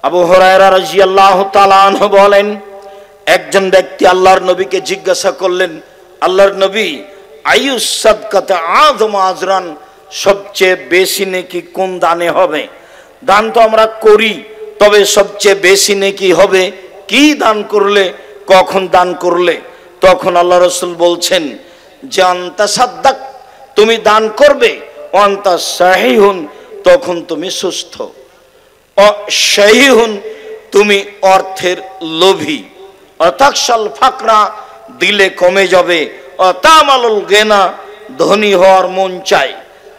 আবু হুরায়রা রাদিয়াল্লাহু তাআলা আনহু বলেন, একজন ব্যক্তি আল্লাহর নবীকে জিজ্ঞাসা করলেন, আল্লাহর নবী, আইয়ুস সাদকাতে আযমু আজরান, সবচেয়ে বেশি নেকি কোন দানে হবে? দান তো আমরা করি, তবে সবচেয়ে বেশি নেকি হবে কি দান করলে, কখন দান করলে? তখন আল্লাহ রাসূল বলছেন যে আনতা সাদ্দাক, তুমি দান করবে, আনতা সাহিহুন, তখন তুমি সুস্থ, সাহিহুন, তুমি অর্থের লোভী, অতাকশাল ফাকরা, দিলে কমে যাবে, অতামালুল গেনা, ধনী হওয়ার মন চায়।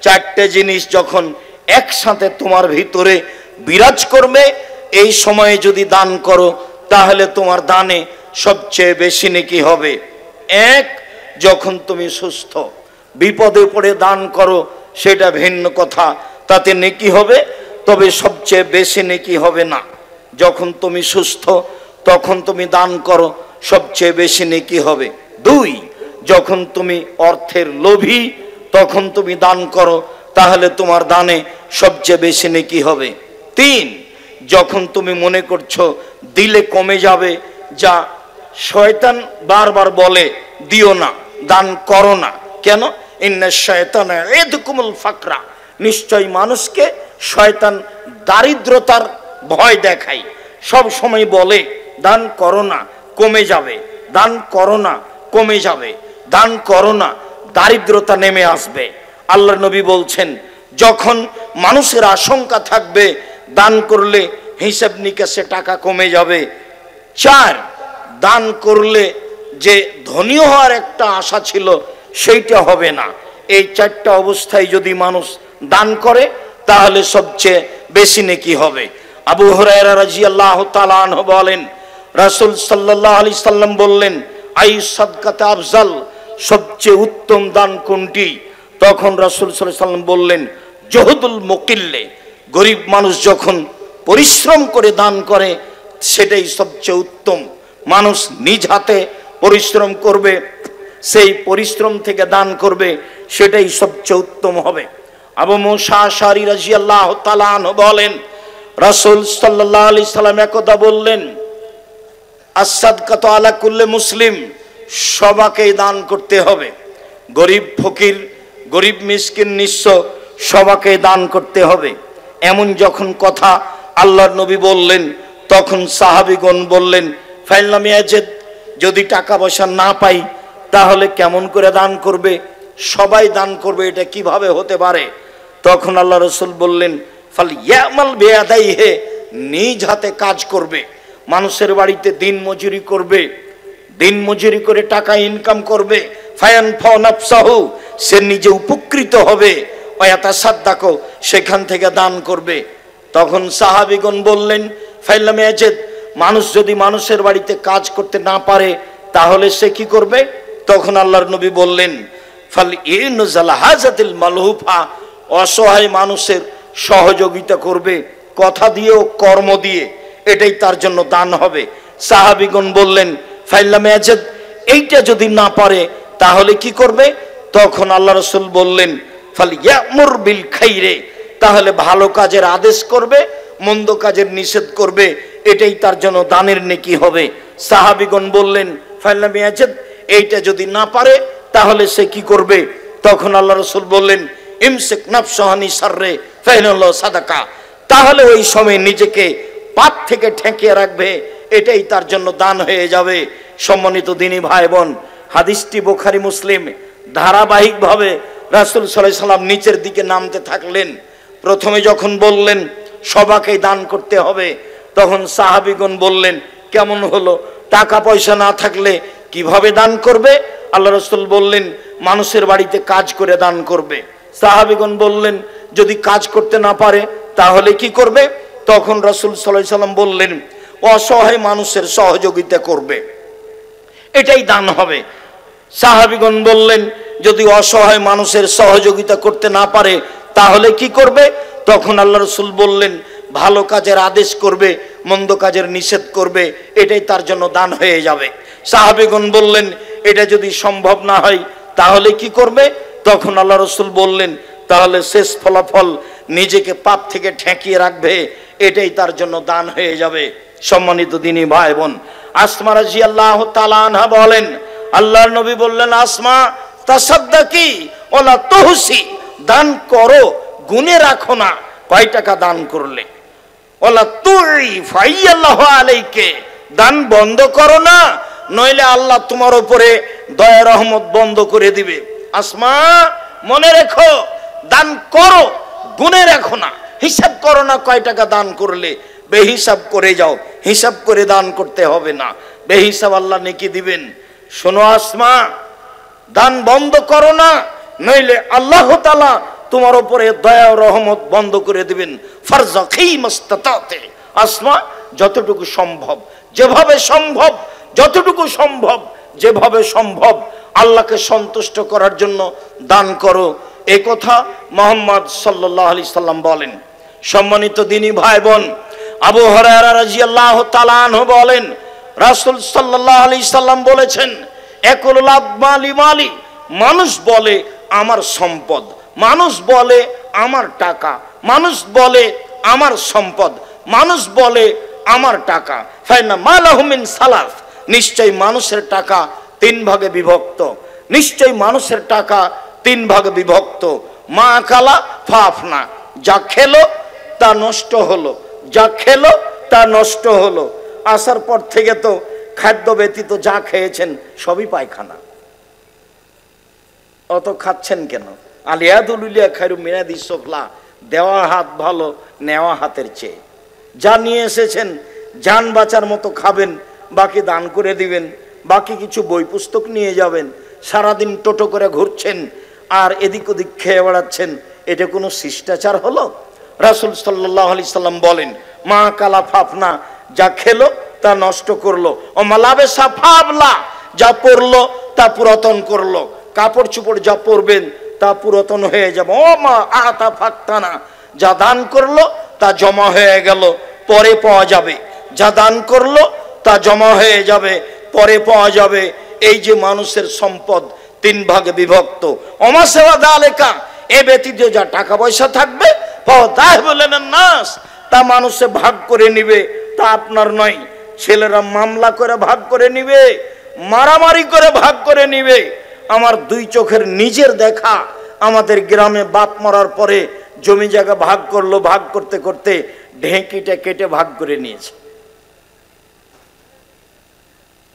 চারটে জিনিস যখন একসাথে তোমার ভিতরে বিরাজ করবে, এই সময়ে যদি দান করো তাহলে তোমার দানে সবচেয়ে বেশি নেকি হবে। এক, যখন তুমি সুস্থ, বিপদে পড়ে দান করো সেটা ভিন্ন কথা, তাতে নেকি হবে, তবে সবচেয়ে বেশি নেকি হবে না। যখন তুমি সুস্থ তখন তুমি দান করো, সবচেয়ে বেশি নেকি হবে। দুই, যখন তুমি অর্থের লোভী তখন তুমি দান করো, তাহলে তোমার দানে সবচেয়ে বেশি নেকি হবে। তিন, যখন তুমি মনে করছো দিলে কমে যাবে, যা শয়তান বারবার বলে দিও না, দান করো না, কেন? ইন্না শায়তানা ইয়াদুকুমুল ফাকরা, নিশ্চয় মানুষকে শয়তান দারিদ্রতার ভয় দেখায়, সব সময় বলে দান করো না, কমে যাবে, দান করো না, কমে যাবে, দান করো না, দারিদ্রতা নেমে আসবে। আল্লাহর নবী বলছেন, যখন মানুষের আশঙ্কা থাকবে দান করলে হিসাব নিকাশে টাকা কমে যাবে। চার, দান করলে যে ধনী হওয়ার একটা আশা ছিল সেইটা হবে না। এই চারটা অবস্থায় যদি মানুষ দান করে তাহলে সবচেয়ে বেশি নেকি হবে। আবু হুরায়রা রাদিয়াল্লাহু তাআলা আনহু বলেন, রাসূল সাল্লাল্লাহু আলাইহি সাল্লাম বললেন, আইয়ুস সাদকাতে আফজাল, সবচেয়ে উত্তম দান কোনটি? তখন রাসূল সাল্লাল্লাহু আলাইহি সাল্লাম বললেন, জহুদুল মুকিল্লে, গরিব মানুষ যখন পরিশ্রম করে দান করে সেটাই সবচেয়ে উত্তম। মানুষ নিজ হাতে পরিশ্রম করবে, সেই পরিশ্রম থেকে দান করবে, সেটাই সবচেয়ে উত্তম হবে। আবু মুসা আশআরী রাদিয়াল্লাহু তাআলা আনহু বলেন, রাসূল সাল্লাল্লাহু আলাইহি সাল্লাম একদা বললেন, আস-সাদকাতু আলা কুল্লি মুসলিম, সবাইকে দান করতে হবে, গরিব ফকির, গরিব মিসকিন, নিঃস্ব, সবাইকে দান করতে হবে। এমন যখন কথা আল্লাহর নবী বললেন, তখন সাহাবীগণ বললেন, ফাইলাম ইয়াজিদ, যদি টাকা পয়সা না পাই তাহলে কেমন করে দান করবে? সবাই দান করবে, এটা কিভাবে হতে পারে? তখন আল্লাহ রাসূল বললেন, ফাল ইয়ামাল বিয়াদাইহি, নিজ হাতে কাজ করবে, মানুষের বাড়িতে দিন মজুরি করবে, দিন মজুরি করে টাকা ইনকাম করবে, ফায়ানফা নাফসাহু, সে নিজে উপকৃত হবে, ওয়াতাসাদ্দাকু, সেখান থেকে দান করবে। তখন সাহাবীগণ বললেন, ফাইলাম ইয়াজিদ, মানুষ যদি মানুষের বাড়িতে কাজ করতে না পারে তাহলে সে কি করবে? তখন আল্লাহর নবী বললেন, ফাল ইনজাল হাজাতিল মালহুফা, অসহায় মানুষের সহযোগিতা করবে, কথা দিয়ে ও কর্ম দিয়ে, এটাই তার জন্য দান হবে। সাহাবীগণ বললেন, ফাইলাম ইয়াজিদ, এইটা যদি না পারে তাহলে কি করবে? তখন আল্লাহ রাসূল বললেন, ফাল ইয়ামুর বিল খাইরে, তাহলে ভালো কাজের আদেশ করবে, মন্দ কাজের নিষেধ করবে, এটাই তার জন্য দানের নেকি হবে। সাহাবীগণ বললেন, ফাইলাম ইয়াজিদ, এইটা যদি না পারে তাহলে সে কি করবে? তখন আল্লাহ রাসূল বললেন, ইমসিক নাফসাহানি সাররে ফাইনাল্লাহ সাদাকা, তাহলে ওই সময় নিজেকে পাপ থেকে ঠেকিয়ে রাখবে, এটাই তার জন্য দান হয়ে যাবে। সম্মানিত দিনী ভাই বোন, হাদিসটি বুখারী মুসলিম, ধারাবাহিকভাবে রাসূল সাল্লাল্লাহু আলাইহি সাল্লাম নিচের দিকে নামতে থাকলেন। প্রথমে যখন বললেন সবাইকে দান করতে হবে, তখন সাহাবীগণ বললেন, কেমন হলো? টাকা পয়সা না থাকলে কিভাবে দান করবে? আল্লাহ রাসূল বললেন, মানুষের বাড়িতে কাজ করে দান করবে। সাহাবীগণ বললেন, যদি কাজ করতে না পারে তাহলে কি করবে? তখন রাসূল সাল্লাল্লাহু আলাইহি সাল্লাম বললেন, অসহায় মানুষের সহযোগিতা করবে, এটাই দান হবে। সাহাবীগণ বললেন, যদি অসহায় মানুষের সহযোগিতা করতে না পারে তাহলে কি করবে? তখন আল্লাহ রাসূল বললেন, ভালো কাজের আদেশ করবে, মন্দ কাজের নিষেধ করবে, এটাই তার জন্য দান হয়ে যাবে। সাহাবীগণ বললেন, এটা যদি সম্ভব না হয় তাহলে কি করবে? তখন আল্লাহ রাসূল বললেন, তাহলে শেষ ফলাফল নিজেকে পাপ থেকে ঠেকিয়ে রাখবে, এটাই তার জন্য দান হয়ে যাবে। সম্মানিত দিনী ভাই বোন, আসমা রাদিয়াল্লাহু তাআলা আনহা বলেন, আল্লাহর নবী বললেন, আসমা তাসাদ্দাকি ওয়ালা তুহসি, দান করো গুনে রাখো না কয় টাকা দান করলে। ওয়ালা তুই ফাইয়াল্লাহু আলাইকে, দান বন্ধ করো না, নইলে আল্লাহ তোমার উপরে দয়া রহমত বন্ধ করে দিবে। আসমা মনে রেখো, দান করো গুনে রাখো না, হিসাব করো না কয় টাকা দান করলে, বেহিসাব করে যাও, হিসাব করে দান করতে হবে না, বেহিসাব আল্লাহ নেকি দিবেন। শোনো আসমা, দান বন্ধ করো না, নইলে আল্লাহ তাআলা তোমার উপরে দয়া ও রহমত বন্ধ করে দিবেন। ফারযাকি মাস্তাতাতে, আসমা যতটুকু সম্ভব, যেভাবে সম্ভব, যতটুকু সম্ভব, যেভাবে সম্ভব আল্লাহকে সন্তুষ্ট করার জন্য দান করো। এই কথা মুহাম্মদ সাল্লাল্লাহু আলাইহি সাল্লাম বলেন। সম্মানিত দিনী ভাই বোন, আবু হুরায়রা রাদিয়াল্লাহু তাআলা আনহু বলেন, রাসূল সাল্লাল্লাহু আলাইহি সাল্লাম বলেছেন, একুল মালি মালি, মানুষ বলে আমার সম্পদ, মানুষ বলে আমার টাকা, মানুষ বলে আমার সম্পদ, মানুষ বলে আমার টাকা, ফাইনা মালাহু মিন সালাস, নিশ্চয় মানুষের টাকা তিন ভাগে বিভক্ত, নিশ্চয় মানুষের টাকা তিন ভাগে বিভক্ত। মা কালা ফাফনা, যা খেলো তা নষ্ট হলো, যা খেলো তা নষ্ট হলো। আসার পর থেকে তো খাদ্য ব্যতীত যা খেয়েছেন সবই পায়খানা। অত খাচ্ছেন কেন? আলিয়াদুলিয়া খায়রু মিনাদিস সুফলা, দেওয়া হাত ভালো নেওয়া হাতের চেয়ে। যা নিয়ে এসেছেন জান বাঁচার মতো খাবেন, বাকি দান করে দিবেন, বাকি কিছু বই পুস্তক নিয়ে যাবেন। সারাদিন টোটো করে ঘুরছেন আর এদিক ওদিক খেয়ে বেড়াচ্ছেন, এটা কোনো শিষ্টাচার হলো? রাসূল সাল্লাল্লাহু আলাইহি সাল্লাম বলেন, মা কালা ফাফনা, যা খেলো তা নষ্ট করলো, ও মালাবে সাফাবলা, যা পরলো তা পুরাতন করলো। কাপড় চোপড় যা পরবেন তা পুরাতন হয়ে যাবে। ও মা আতা ফাক্তানা, যা দান করলো তা জমা হয়ে গেল, পরে পাওয়া যাবে। যা দান করলো তা জমা হয়ে যাবে, পরে পাওয়া যাবে। এই যে মানুষের সম্পদ তিন ভাগে বিভক্ত, অমাসেওয়া দালেকা, এ ব্যতীত যা টাকা পয়সা থাকবে বলেন নাস, তা মানুষে ভাগ করে নিবে, তা আপনার নয়। ছেলেরা মামলা করে ভাগ করে নিবে, মারামারি করে ভাগ করে নিবে। আমার দুই চোখের নিজের দেখা, আমাদের গ্রামে বাপ মরার পরে জমি জায়গা ভাগ করলো, ভাগ করতে করতে ঢেঁকিটা কেটে ভাগ করে নিয়েছে।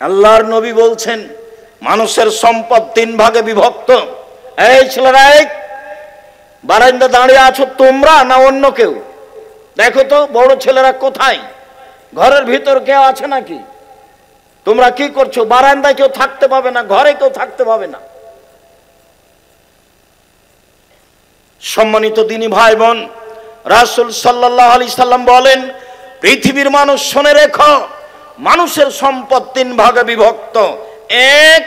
আল্লাহর নবী বলছেন মানুষের সম্পদ তিন ভাগে বিভক্ত। এই ছেলেরা, বারান্দা দাঁড়িয়ে আছো তোমরা না অন্য কেউ? দেখো তো বড় ছেলেরা কোথায়? ঘরের ভিতর কেউ আছে নাকি? তোমরা কি করছো? বারান্দায় কেউ থাকতে পাবে না, ঘরে কেউ থাকতে পাবে না। সম্মানিত দিনী ভাই বোন, রাসূল সাল্লাল্লাহু আলাইহি সাল্লাম বলেন, পৃথিবীর মানুষ শুনে রেখো, মানুষের সম্পদ তিন ভাগে বিভক্ত। এক,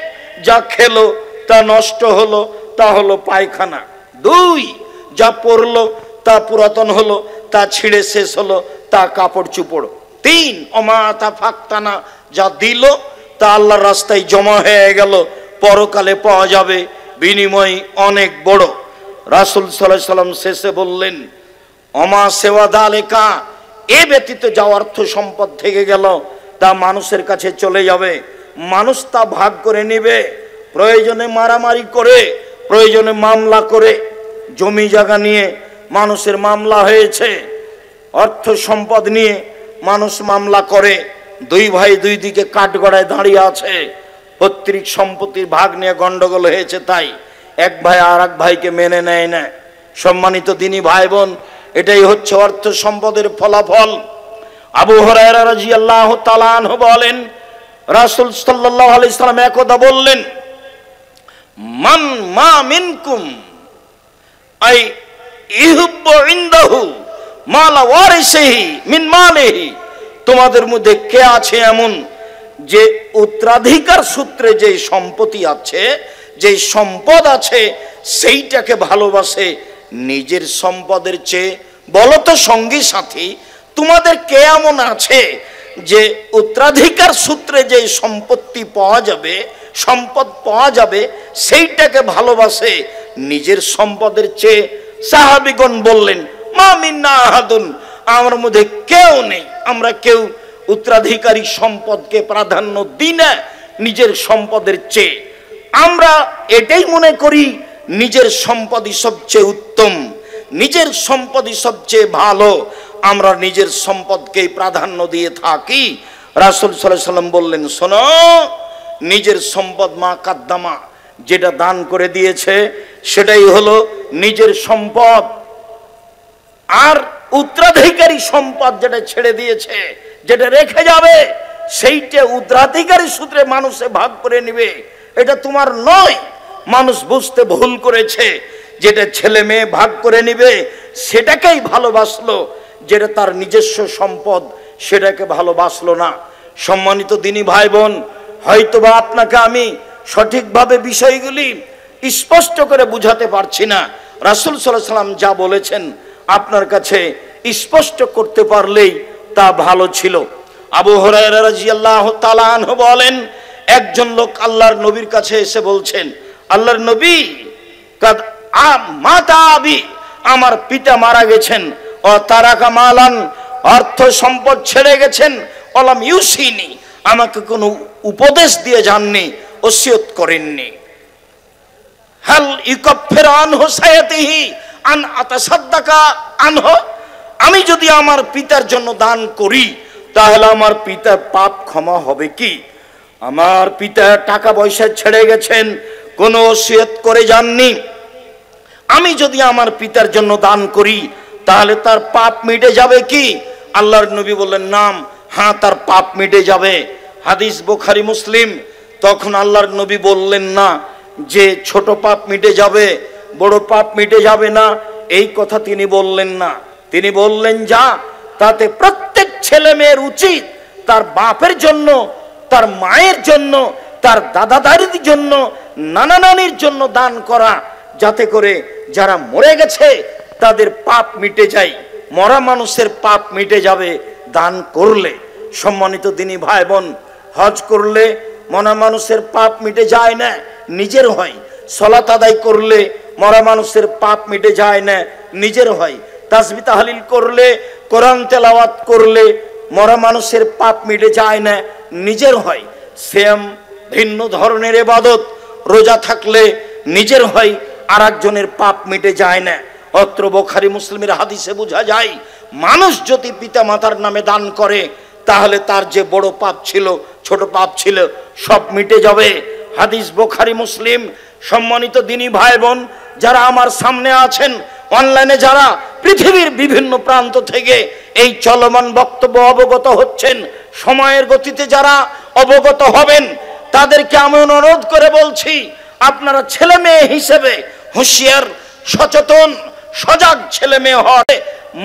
যা খেলো তা নষ্ট হলো, তা হলো পায়খানা। দুই, যা পরলো তা পুরাতন হলো, তা ছিঁড়ে শেষ হলো, তা কাপড় চোপড়। তিন, অমাতা ফাক্তানা, যা দিল তা আল্লাহর রাস্তায় জমা হয়ে গেল, পরকালে পাওয়া যাবে, বিনিময় অনেক বড়। রাসূল সাল্লাল্লাহু আলাইহি সাল্লাম শেষে বললেন, অমা সেওয়া দালেকা, এ ব্যতীত যা অর্থ সম্পদ থেকে গেল তা মানুষের কাছে চলে যাবে, মানুষ তা ভাগ করে নেবে। প্রয়োজনে মারামারি করে, প্রয়োজনে মামলা করে। জমি জায়গা নিয়ে মানুষের মামলা হয়েছে, অর্থ সম্পদ নিয়ে মানুষ মামলা করে। দুই ভাই দুই দিকে কাঠগড়ায় দাঁড়িয়ে আছে, পৈতৃক সম্পত্তির ভাগ নিয়ে গন্ডগোল হয়েছে, তাই এক ভাই আর এক ভাইকে মেনে নেয় না। সম্মানিত দিনী ভাই বোন, এটাই হচ্ছে অর্থ সম্পদের ফলাফল। আবু হুরায়রা রাদিয়াল্লাহু তাআলা আনহু বলেন, রাসূল সাল্লাল্লাহু আলাইহি সাল্লাম একদা বললেন, মান মা মিনকুম আই ইহুব্বু ইনদাহু মালা ওয়ারিসিহি মিন মালিহি, তোমাদের মধ্যে কে আছে এমন যে উত্তরাধিকার সূত্রে যে সম্পত্তি আছে, যে সম্পদ আছে, সেইটাকে ভালোবাসে নিজের সম্পদের চেয়ে? বলো তো সঙ্গী সাথী, তোমাদের কে এমন আছে যে উত্তরাধিকার সূত্রে যে সম্পত্তি পাওয়া যাবে, সম্পদ পাওয়া যাবে, সেইটাকে ভালোবাসে নিজের সম্পদের চেয়ে? সাহাবীগণ বললেন, মা মিন্না আহাদুন, আমার মধ্যে কেউ নেই। আমরা কেউ উত্তরাধিকারী সম্পদকে প্রাধান্য দিই না নিজের সম্পদের চেয়ে। আমরা এটাই মনে করি নিজের সম্পদই সবচেয়ে উত্তম, নিজের সম্পদই সবচেয়ে ভালো। আমরা নিজের সম্পদকেই প্রাধান্য দিয়ে থাকি। রাসূল সাল্লাল্লাহু আলাইহি ওয়াসাল্লাম বললেন, শোনো, নিজের সম্পদ মা কাদ্দামা, যেটা দান করে দিয়েছে সেটাই হলো নিজের সম্পদ। আর উত্তরাধিকারী সম্পদ যেটা ছেড়ে দিয়েছে, যেটা রেখে যাবে, সেইটা উত্তরাধিকারী সূত্রে মানুষে ভাগ করে নেবে, এটা তোমার নয়। মানুষ বুঝতে ভুল করেছে, যেটা ছেলে মেয়ে ভাগ করে নেবে সেটাকেই ভালোবাসলো, যেটা তার নিজস্ব সম্পদ সেটাকে ভালোবাসলো না। সম্মানিত দিনী ভাই বোন, হয়তোবা আপনাকে আমি সঠিকভাবে বিষয়গুলি স্পষ্ট করে বুঝাতে পারছি না। রাসূল সাল্লাল্লাহু আলাইহি ওয়াসাল্লাম যা বলেছেন আপনার কাছে স্পষ্ট করতে পারলেই তা ভালো ছিল। আবু হুরায়রা রাদিয়াল্লাহু তাআলা আনহু বলেন, একজন লোক আল্লাহর নবীর কাছে এসে বলছেন, আল্লাহর নবী, কাদ মাতা আবি, আমার পিতা মারা গেছেন, ও তারাকা মালান, অর্থ সম্পদ ছেড়ে গেছেন, অলাম ইউসিনি, আমাকে কোনো উপদেশ দিয়ে যাননি, ওসিয়ত করেননি। হাল ইকাফির আনহু সায়াতিহি আন আতাসাদ্দাকা আনহু, আমি যদি আমার পিতার জন্য দান করি তাহলে আমার পিতার পাপ ক্ষমা হবে কি? আমার পিতা টাকা পয়সা ছেড়ে গেছেন, কোনো ওসিয়ত করে যাননি। আমি যদি আমার পিতার জন্য দান করি তাহলে তার পাপ মিটে যাবে কি? আল্লাহর নবী বললেন, নাম, হ্যাঁ, তার পাপ মিটে যাবে। হাদিস বুখারী মুসলিম। তখন আল্লাহর নবী বললেন না যে ছোট পাপ মিটে যাবে, বড় পাপ মিটে যাবে না, এই কথা তিনি বললেন না। তিনি বললেন, যা, তাতে প্রত্যেক ছেলে মেয়ের উচিত তার বাপের জন্য, তার মায়ের জন্য, তার দাদা দাদির জন্য, নানা নানির জন্য দান করা, যাতে করে যারা মরে গেছে তাদের পাপ মিটে যায়। মরা মানুষের পাপ মিটে যাবে দান করলে। সম্মানিত দিনী ভাই বোন, হজ করলে মরা মানুষের পাপ মিটে যায় না, নিজের হয়। সালাত আদায় করলে মরা মানুষের পাপ মিটে যায় না, নিজের হয়। তাসবিহ তাহলিল করলে, কোরআন তেলাওয়াত করলে মরা মানুষের পাপ মিটে যায় না, নিজের হয়। সেম ভিন্ন ধরনের ইবাদত, রোজা থাকলে নিজের হয়, আর একজনের পাপ মিটে যায় না। অত্র বুখারী মুসলিমের হাদিসে বোঝা যায়, মানুষ যদি পিতা মাতার নামে দান করে তাহলে তার যে বড় পাপ ছিল, ছোট পাপ ছিল, সব মিটে যাবে। হাদিস বুখারী মুসলিম। সম্মানিত দিনী ভাই বোন, যারা আমার সামনে আছেন, অনলাইনে যারা পৃথিবীর বিভিন্ন প্রান্ত থেকে এই চলমান বক্তব্য অবগত হচ্ছেন, সময়ের গতিতে যারা অবগত হবেন, তাদেরকে আমি অনুরোধ করে বলছি, আপনারা ছেলে মেয়ে হিসেবে হুঁশিয়ার, সচেতন, সজাগ ছেলে মেয়ে হয়।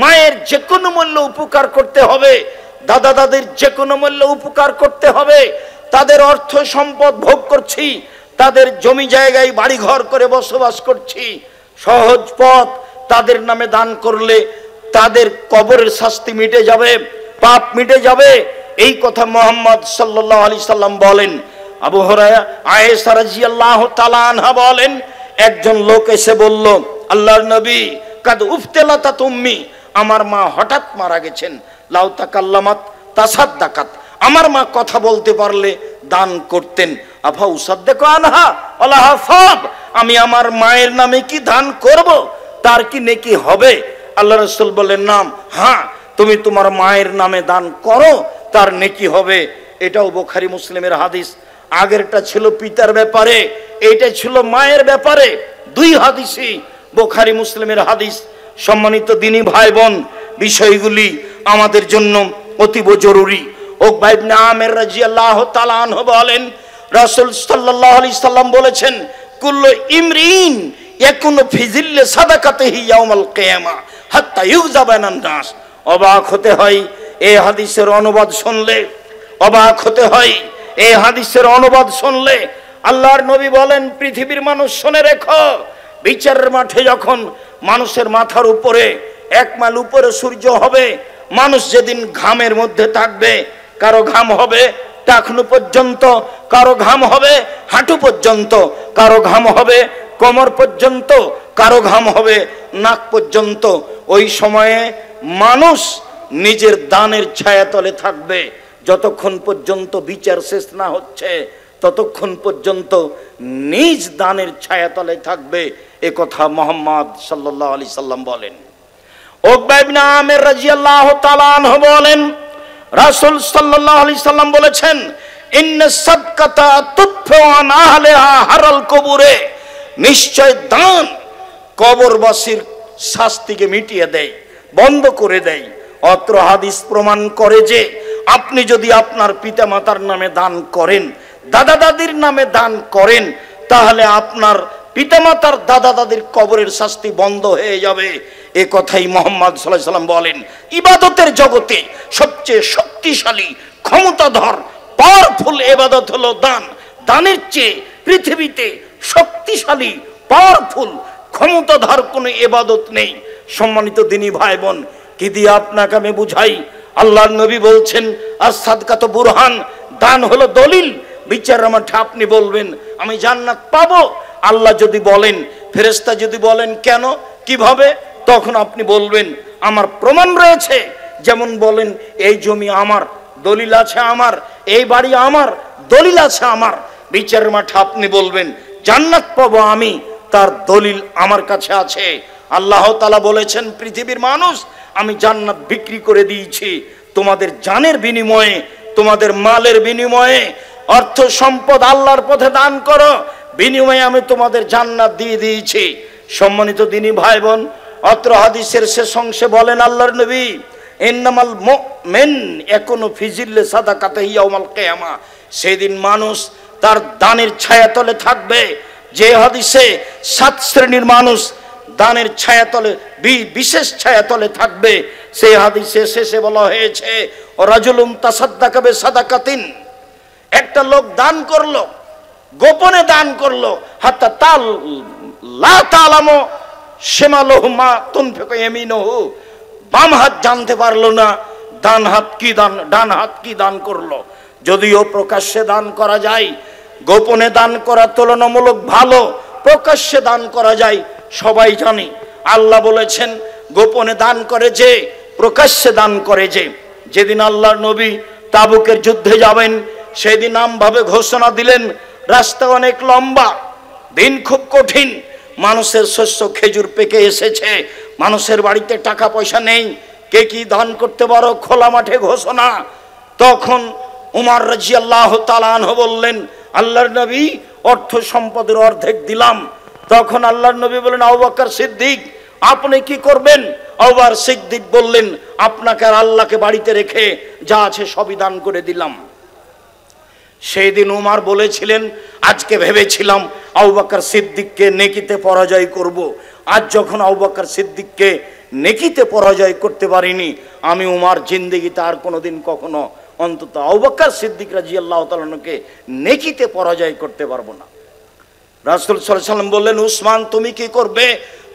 মায়ের যে কোনো মূল্য উপকার করতে হবে, দাদা দাদির যে কোনো মূল্য উপকার করতে হবে। তাদের অর্থ সম্পদ ভোগ করছি, তাদের জমি জায়গায় বাড়ি ঘর করে বসবাস করছি, সহজ পথ তাদের নামে দান করলে তাদের কবরের শাস্তি মিটে যাবে, পাপ মিটে যাবে। এই কথা মুহাম্মদ সাল্লাল্লাহু আলাইহি সাল্লাম বলেন। আবু হুরায়রা, আয়েশা রাদিয়াল্লাহু তাআলা আনহা বলেন, একজন লোক এসে বলল, আল্লাহর নবী, কাদ উফতালাতা তুম্মি, আমার মা হঠাৎ মারা গেছেন, লাউ তাকাল্লামাত তাসাদ্দাকাত, আমার মা কথা বলতে পারলে দান করতেন। আফা উসাদ্দাকু আনহা ওয়ালা হাসাব, আমি আমার মায়ের নামে কি দান করব, তার কি নেকি হবে? আল্লাহ রাসূল বললেন, নাম, হ্যাঁ, তুমি তোমার মায়ের নামে দান করো, তার নেকি হবে। এটাও বুখারী মুসলিমের হাদিস। আগেরটা ছিল পিতার ব্যাপারে, এইটা ছিল মায়ের ব্যাপারে। দুই হাদিসই বুখারী মুসলিমের হাদিস। সম্মানিত দিনী ভাই বোন, বিষয়গুলি আমাদের জন্য অতীব জরুরি। উকবা ইবনে আমির রাদিয়াল্লাহু তাআলা আনহু বলেন, রাসূল সাল্লাল্লাহু আলাইহি সাল্লাম বলেছেন, কুল্লু ইমরিন ইয়াকুনু ফি জিল্লি সাদাকাতিহি ইয়াউমাল কিয়ামা হাত্তা ইউযাবানান নাস। অবাক হতে হয় এই হাদিসের অনুবাদ শুনলে, অবাক হতে হয় এই হাদিসের অনুবাদ শুনলে। আল্লাহর নবী বলেন, পৃথিবীর মানুষ শুনে রেখো, বিচারের মাঠে যখন মানুষের মাথার উপরে 1 মাইল উপরে সূর্য হবে, মানুষ যেদিন ঘামের মধ্যে থাকবে, কারো ঘাম হবে টাকনু পর্যন্ত, কারো ঘাম হবে হাঁটু পর্যন্ত, কারো ঘাম হবে কোমর পর্যন্ত, কারো ঘাম হবে নাক পর্যন্ত। ওই সময়ে মানুষ নিজের দানের ছায়াতলে থাকবে। যতক্ষণ পর্যন্ত বিচার শেষ না হচ্ছে ততক্ষণ পর্যন্ত নিজ দানের ছায়াতলে থাকবে, এ কথা মুহাম্মদ সাল্লাল্লাহু আলাইহি সাল্লাম বলেন। উকবা ইবনে আমির রাদিয়াল্লাহু তাআলা আনহু বলেন, রাসূল সাল্লাল্লাহু আলাইহি সাল্লাম বলেছেন, ইন্না সাদকাতা তুদফু আন আহলিহা হারাল কবুরে, নিশ্চয় দান কবরবাসীর শাস্তিকে মিটিয়ে দেয়, বন্ধ করে দেয়। অত্র হাদিস প্রমাণ করে যে আপনি যদি আপনার পিতামাতার নামে দান করেন, দাদা দাদির নামে দান করেন, তাহলে আপনার পিতামাতার দাদা দাদির কবরের শাস্তি বন্ধ হয়ে যাবে। এ কথাই মুহাম্মদ সাল্লাল্লাহু আলাইহি সাল্লাম বলেন। ইবাদতের জগতে সবচেয়ে শক্তিশালী, ক্ষমতাধর, পাওয়ারফুল ইবাদত হলো দান। দানের চেয়ে পৃথিবীতে শক্তিশালী, পাওয়ারফুল, ক্ষমতাধর কোনো ইবাদত নেই। সম্মানিত দিনী ভাই বোন, কি দিয়ে আপনাকে আমি বুঝাই? আল্লাহর নবী বলছেন, as-সাদকাতু বুরহান, দান হলো দলিল। বিচারের মাঠে আপনি বলবেন আমি জান্নাত পাবো, আল্লাহ যদি বলেন, ফেরেশতা যদি বলেন কেন, কিভাবে, তখন আপনি বলবেন আমার প্রমাণ রয়েছে। যেমন বলেন এই জমি আমার, দলিল আছে আমার, এই বাড়ি আমার, দলিল আছে আমার। বিচারের মাঠে আপনি বলবেন জান্নাত পাবো আমি, তার দলিল আমার কাছে আছে। আল্লাহ তাআলা বলেছেন, পৃথিবীর মানুষ, আমি জান্নাত বিক্রি করে দিয়েছি তোমাদের জানের বিনিময়ে, তোমাদের মালের বিনিময়ে। অর্থ সম্পদ আল্লাহর পথে দান করো, বিনিময়ে আমি তোমাদের জান্নাত দিয়ে দিয়েছি। সম্মানিত দিনী ভাই বোন, অত্র হাদিসের শেষ অংশে বলেন আল্লাহর নবী, ইন্নামাল মুমিন ইয়াকুনু ফি জিল্লি সাদাকাতিহি ইয়াউমাল কিয়ামা, সেদিন মানুষ তার দানের ছায়াতলে থাকবে। যে হাদিসে 7 শ্রেণীর মানুষ দানের ছায়াতলে, বিশেষ ছায়াতলে থাকবে, সেই হাদিসে শেষে বলা হয়েছে, রাজুলুম তাসাদ্দাকা বিসাদাকাতিন, একটা লোক দান করলো, গোপনে দান করলো, হাত্তা তাল লা তালামু শিমালুহু মা তুনফিকু ইয়ামিনুহু, বাম হাত জানতে পারলো না ডান হাত কি দান করলো। যদিও প্রকাশ্যে দান করা যায়, গোপনে দান করা তুলনামূলক ভালো, প্রকাশ্যে দান করা যায় সবাই জানি। আল্লাহ বলেছেন গোপনে দান করে যে, প্রকাশ্যে দান করে যে। যেদিন আল্লাহর নবী তাবুকের যুদ্ধে যাবেন, সেদিন আমভাবে ঘোষণা দিলেন, রাস্তা অনেক লম্বা, দিন খুব কঠিন, মানুষের শস্য খেজুর পেকে এসেছে, মানুষের বাড়িতে টাকা পয়সা নেই, কে কি দান করতে পারো, খোলা মাঠে ঘোষণা। তখন উমর রাদিয়াল্লাহু তাআলা আনহু বললেন, আল্লাহর নবী, অর্থ সম্পদের অর্ধেক দিলাম। তখন আল্লাহর নবী বলেন, আবু বকর সিদ্দিক, আপনি কি করবেন? আবু বকর সিদ্দিক বললেন, আপনাকে আর আল্লাহকে বাড়িতে রেখে যা আছে সবই দান করে দিলাম। সেই দিন উমর বলেছিলেন, আজকে ভেবেছিলাম আবু বকর সিদ্দিককে নেকিতে পরাজয় করব, আজ যখন আবু বকর সিদ্দিককে নেকিতে পরাজয় করতে পারিনি, আমি উমর জিন্দেগিতে আর কোনোদিন কখনো অন্তত আবু বকর সিদ্দিক রাদিয়াল্লাহু তাআলা আনহুকে নেকিতে পরাজয় করতে পারবো না। রাসূল সাল্লাল্লাহু আলাইহি সাল্লাম বললেন, উসমান তুমি কি করবে?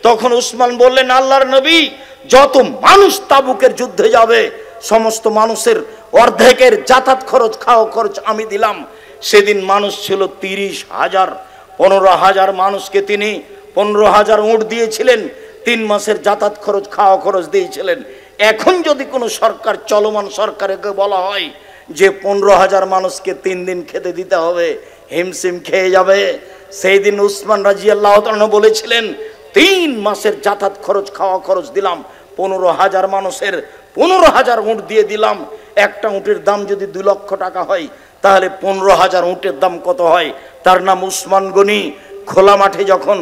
তখন উসমান বললেন, আল্লাহর নবী, যত মানুষ তাবুকের যুদ্ধে যাবে সমস্ত মানুষের অর্ধেকের যাতায়াত খরচ, খাওয়া খরচ আমি দিলাম। সেদিন মানুষ ছিল 30,000, 15,000 মানুষকে তিনি 15,000 উট দিয়েছিলেন, 3 মাসের যাতায়াত খরচ, খাওয়া খরচ দিয়েছিলেন। এখন যদি কোনো সরকার, চলমান সরকারকে বলা হয় যে 15,000 মানুষকে 3 দিন খেতে দিতে হবে, হিমশিম খেয়ে যাবে। সেই দিন উসমান রাদিয়াল্লাহু তাআলা বলেছিলেন, 3 মাসের যাতায়াত খরচ, খাওয়া খরচ দিলাম, 15,000 মানুষের 15,000 উট দিয়ে দিলাম। একটা উটের দাম যদি 2 লক্ষ টাকা হয়, তাহলে 15,000 উটের দাম কত হয়? তার নাম উসমান গনি। খোলা মাঠে যখন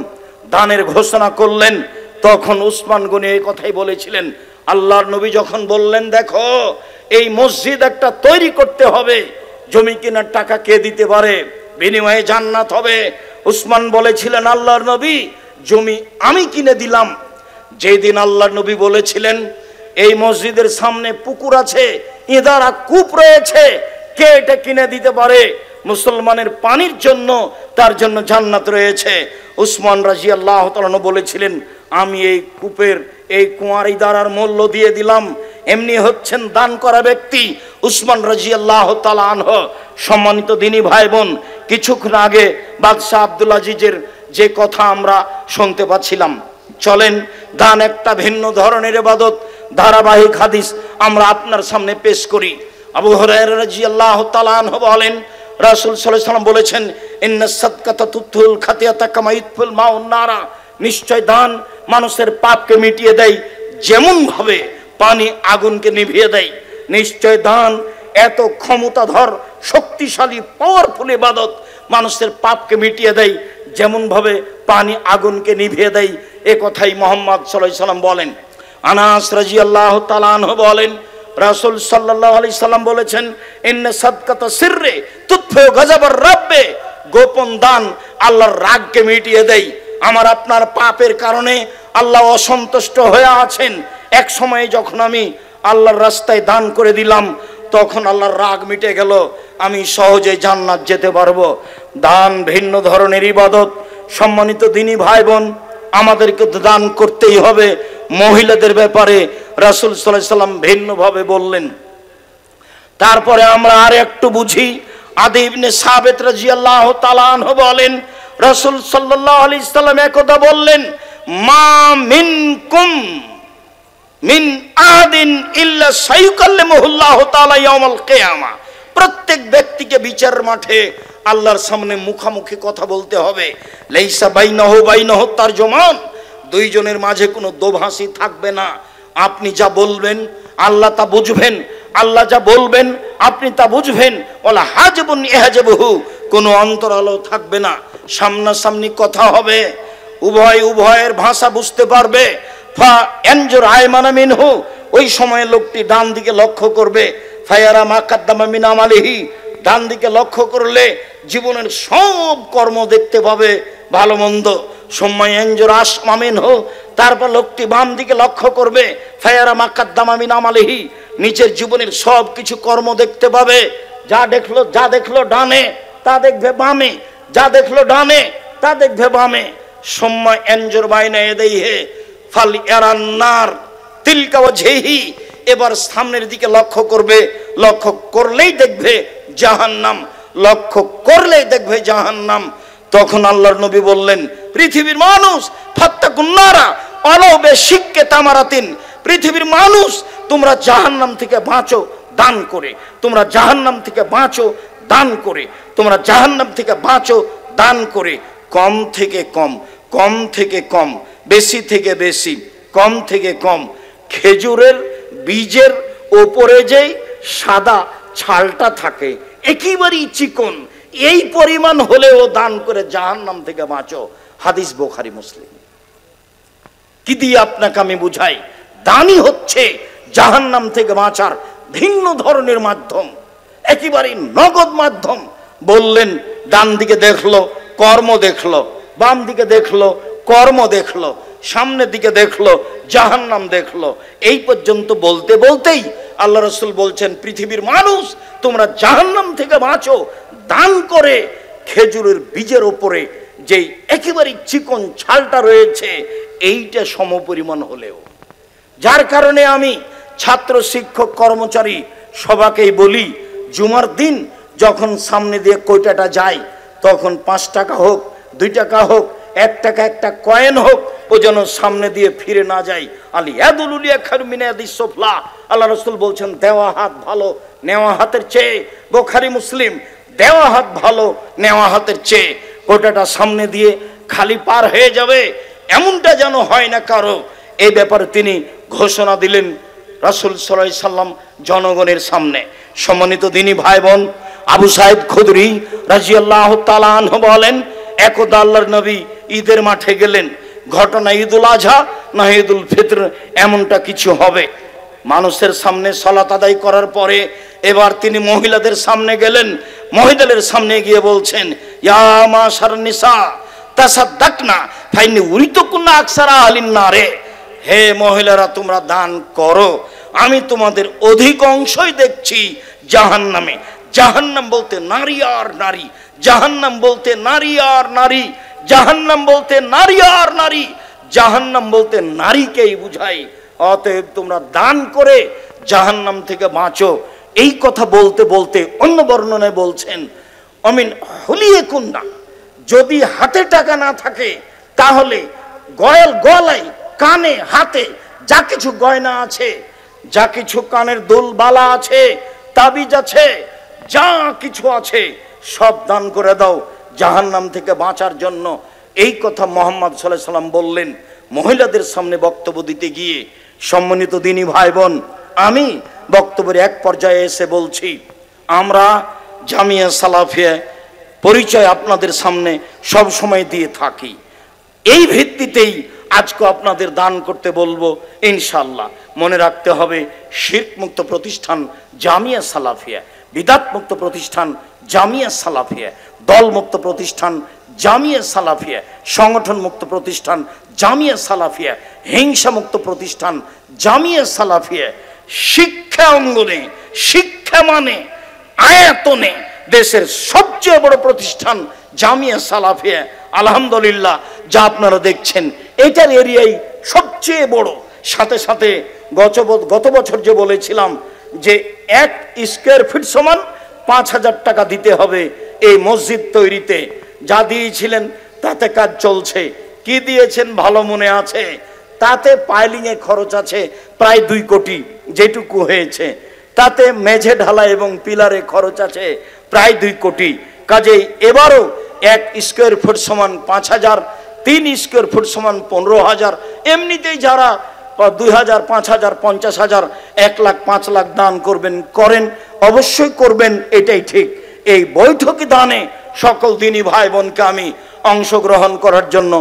দানের ঘোষণা করলেন, তখন উসমান গনি এই কথাই বলেছিলেন। আল্লাহর নবী যখন বললেন, দেখো এই মসজিদ একটা তৈরি করতে হবে, জমি কেনার টাকা কে দিতে পারে, বিনিময়ে জান্নাত হবে, উসমান বলেছিলেন, আল্লাহর নবী জমি আমি কিনে দিলাম। যেদিন আল্লাহর নবী বলেছিলেন এই মসজিদের সামনে পুকুর আছে, ইদারা কূপ রয়েছে, কে এটা কিনে দিতে পারে, মুসলমানের পানির জন্য, তার জন্য জান্নাত রয়েছে, উসমান রাদিয়াল্লাহু তাআলা বলেছিলেন, আমি এই কূপের, এই কুয়ার ইদারার মূল্য দিয়ে দিলাম। এমনি হচ্ছেন দান করা ব্যক্তি উসমান রাদিয়াল্লাহু তাআলা আনহু। সম্মানিত দিনী ভাই বোন, কিছুক্ষণ আগে বাদশাহ আব্দুল আজিজের যে কথা আমরা শুনতে পাচ্ছিলাম, চলেন দান একটা ভিন্ন ধরনের ইবাদত, ধারাবাহিক হাদিস আমরা আপনার সামনে পেশ করি। আবু হুরায়রা রাদিয়াল্লাহু তাআলা আনহু বলেন, রাসূল সাল্লাল্লাহু আলাইহি ওয়াসাল্লাম বলেছেন, ইন্নাস সাদকাতা তুতুল খাতিয়াতা কামা ইতফুল মাউন নারা, নিশ্চয় দান মানুষের পাপকে মিটিয়ে দেয় যেমন ভাবে পানি আগুনকে নিভিয়ে দেয়। নিশ্চয় দান এত ক্ষমতাধর, শক্তিশালী, পাওয়ারফুল ইবাদত, মানুষের পাপকে মিটিয়ে দেয় যেমন ভাবে পানি আগুনকে নিভিয়ে দেয়। এ কথাই মুহাম্মদ সাল্লাল্লাহু আলাইহি সাল্লাম বলেন। আনাস রাদিয়াল্লাহু তাআলা আনহু বলেন, রাসূল সাল্লাল্লাহু আলাইহি সাল্লাম বলেছেন, ইন্না সাদকাতা সিররে তুতফু গাযাবার রাব্বে, গোপন দান আল্লাহর রাগকে মিটিয়ে দেয়। আমার আপনার পাপের কারণে আল্লাহ অসন্তুষ্ট হয়ে আছেন। এক সময়ে যখন আমি আল্লাহর রাস্তায় দান করে দিলাম, তখন আল্লাহর রাগ মিটে গেল, আমি সহজে জান্নাত যেতে পারবো। দান ভিন্ন ধরনের ইবাদত। সম্মানিত দিনী ভাই বোন, আমাদেরকে দান করতেই হবে। মহিলাদের ব্যাপারে রাসূল সাল্লাল্লাহু আলাইহি সাল্লাম ভিন্নভাবে বললেন। তারপরে আমরা আর একটু বুঝি। আদি ইবনে সাবিত রাদিয়াল্লাহু তাআলা আনহু বলেন, রাসূল সাল্লাল্লাহু আলাইহি সাল্লাম একদা বললেন, মা মিনকুম মিন আহাদিন ইল্লা সায়ুকাল্লিমুহুল্লাহু তাআলা ইয়াউমাল কিয়ামা, প্রত্যেক ব্যক্তিকে বিচারের মাঠে আল্লাহর সামনে মুখামুখি কথা বলতে হবে। লাইসা বাইনাহু তারজুমান, দুইজনের মাঝে কোনো দোভাষী থাকবে না। আপনি যা বলবেন আল্লাহ তা বুঝবেন, আল্লাহ যা বলবেন আপনি তা বুঝবেন। ওয়ালা হাজবুন ইহাজবহু, কোনো অন্তরালো থাকবে না। সামনাসামনি কথা হবে, উভয়ের ভাষা বুঝতে পারবে। ফা এনজুর আয়মানা মিনহু, ওই সময় লোকটি ডান দিকে লক্ষ্য করবে। ফায়ারা মা কাদ্দামা মিন আমালিহি, ডান দিকে লক্ষ্য করলে জীবনের সব কর্ম দেখতে পাবে, ভালো মন্দ। সময় এনজুর আসমা মিনহু, তারপর লোকটি বাম দিকে লক্ষ্য করবে। ফায়ারা মা কাদ্দামা মিন আমালিহি, নিচের জীবনের সব কিছু কর্ম দেখতে পাবে। যা দেখলো ডানে তা দেখবে বামে, যা দেখলো ডানে তা দেখবে বামে। সময় এনজুর বাইনা ইয়াদাইহি ফাল ইয়ারান্নার তিলকা ওয়াজহিহি, এবার সামনের দিকে লক্ষ্য করবে, লক্ষ্য করলেই দেখবে জাহান্নাম, লক্ষ্য করলেই দেখবে জাহান্নাম। তখন আল্লাহর নবী বললেন, পৃথিবীর মানুষ ফাত্তাকুন নারা ওয়ালাউ বিশিক্কি তামারাতিন, পৃথিবীর মানুষ তোমরা জাহান্নাম থেকে বাঁচো দান করে, তোমরা জাহান্নাম থেকে বাঁচো দান করে, তোমরা জাহান্নাম থেকে বাঁচো দান করে। কম থেকে কম, কম থেকে কম, বেশি থেকে বেশি, কম থেকে কম। খেজুরের বীজের ওপরে যে সাদা ছালটা থাকে একেবারেই চিকন, এই পরিমাণ হলেও দান করে জাহান্নাম থেকে বাঁচো। হাদিস বুখারী মুসলিম। কি দিয়ে আপনাকে আমি বুঝাই, দানই হচ্ছে জাহান্নাম থেকে বাঁচার ভিন্ন ধরনের মাধ্যম, একেবারেই নগদ মাধ্যম। বললেন, ডান দিকে দেখলো কর্ম দেখলো, বাম দিকে দেখলো কর্ম দেখলো, সামনের দিকে দেখলো জাহান্নাম দেখলো। এই পর্যন্ত বলতে বলতেই আল্লাহ রাসূল বলছেন, পৃথিবীর মানুষ তোমরা জাহান্নাম থেকে বাঁচো দান করে। খেজুরের বীজের ওপরে যেই একেবারে চিকন ছালটা রয়েছে এইটা সমপরিমাণ হলেও। যার কারণে আমি ছাত্র, শিক্ষক, কর্মচারী সবাকেই বলি, জুমার দিন যখন সামনে দিয়ে কয়টাটা যায়, তখন 5 টাকা হোক, 2 টাকা হোক, 1 টাকা একটা কয়েন হোক, ও যেন সামনে দিয়ে ফিরে না যায়। আল্লাহ রাসূল বলছেন, দেওয়া হাত ভালো নেওয়া হাতের চেয়ে। বুখারী মুসলিম। দেওয়া হাত ভালো নেওয়া হাতের চেয়ে। কোটাটা সামনে দিয়ে খালি পার হয়ে যাবে এমনটা যেন হয় না কারো। এই ব্যাপারে তিনি ঘোষণা দিলেন রাসূল সাল্লাল্লাহু আলাইহি সাল্লাম জনগণের সামনে। সম্মানিত দিনী ভাই বোন, আবু সাঈদ খুদরি রাদিয়াল্লাহু তাআলা আনহু বলেন, একদা আল্লাহর নবী ঈদের মাঠে গেলেন। ঘটনা ঈদুল আজহা না ঈদুল ফিতর এমনটা কিছু হবে। মানুষের সামনে সালাত আদায় করার পরে এবার তিনি মহিলাদের সামনে গেলেন। মহিলাদের সামনে গিয়ে বলছেন, ইয়া মাশার নিসা তাসাদদাকনা ফাইনি উরিতুকুন্না আকসারা আহলিন নারে, হে মহিলারা তোমরা দান করো, আমি তোমাদের অধিক অংশই দেখছি জাহান্নামে। জাহান্নাম বলতে নারী আর নারী, জাহান্নাম বলতে নারী আর নারী, জাহান্নাম বলতে নারী আর নারী, জাহান্নাম বলতে নারীকেই বুঝাই। অতএব তোমরা দান করে জাহান্নাম থেকে বাঁচো। এই কথা বলতে বলতে অন্য বর্ণনায় বলছেন, অমিন হলিয়ে কুন্না, যদি হাতে টাকা না থাকে তাহলে গলায়, কানে, হাতে যা কিছু গয়না আছে যা কিছু কানের দুল বালা আছে, তাবিজ আছে, যা কিছু আছে সব দান করে দাও জাহান্নাম থেকে বাঁচার জন্য। এই কথা মুহাম্মদ সাল্লাল্লাহু আলাইহি সাল্লাম বললেন মহিলাদের সামনে বক্তব্য দিতে গিয়ে। সম্মানিত দিনী ভাই বোন, আমি বক্তব্যের এক পর্যায়ে এসে বলছি, আমরা জামিয়া সালাফিয়া পরিচয় আপনাদের সামনে সব সময় দিয়ে থাকি। এই ভিত্তিতেই আজকে আপনাদের দান করতে বলবো ইনশাআল্লাহ। মনে রাখতে হবে, শিরক মুক্ত প্রতিষ্ঠান জামিয়া সালাফিয়া, বিদআত মুক্ত প্রতিষ্ঠান জামিয়া সালাফিয়া, দল মুক্ত প্রতিষ্ঠান জামিয়া সালাফিয়া, সংগঠন মুক্ত প্রতিষ্ঠান জামিয়া সালাফিয়া, হিংসা মুক্ত প্রতিষ্ঠান জামিয়া সালাফিয়া। শিক্ষা অঙ্গনে, শিক্ষা মানে আয়াতনে দেশের সবচেয়ে বড় প্রতিষ্ঠান জামিয়া সালাফিয়া। আলহামদুলিল্লাহ, যা আপনারা দেখছেন এটার এরিয়াই সবচেয়ে বড়। সাথে সাথে গত বছর যে বলেছিলাম যে 1 স্কয়ার ফিট সমান 5,000 টাকা দিতে হবে এই মসজিদ তৈরিতে, যা দিয়েছিলেন তাতে কাজ চলছে। কি দিয়েছেন ভালো মনে আছে? তাতে পাইলিংয়ে খরচ আছে প্রায় 2 কোটি যেটুকু হয়েছে, তাতে মেঝে ঢালাই এবং পিলারে খরচ আছে প্রায় 2 কোটি। কাজেই এবারও 1 স্কয়ার ফুট সমান 5,000, 3 স্কয়ার ফুট সমান 15,000। এমনিতেই যারা 2,000, 5,000, 50,000, 1 লাখ, 5 লাখ দান করবেন, করেন, অবশ্যই করবেন, এটাই ঠিক। এই বৈঠকি দানে সকল দিনী ভাই বোনকে আমি অংশগ্রহণ করার জন্য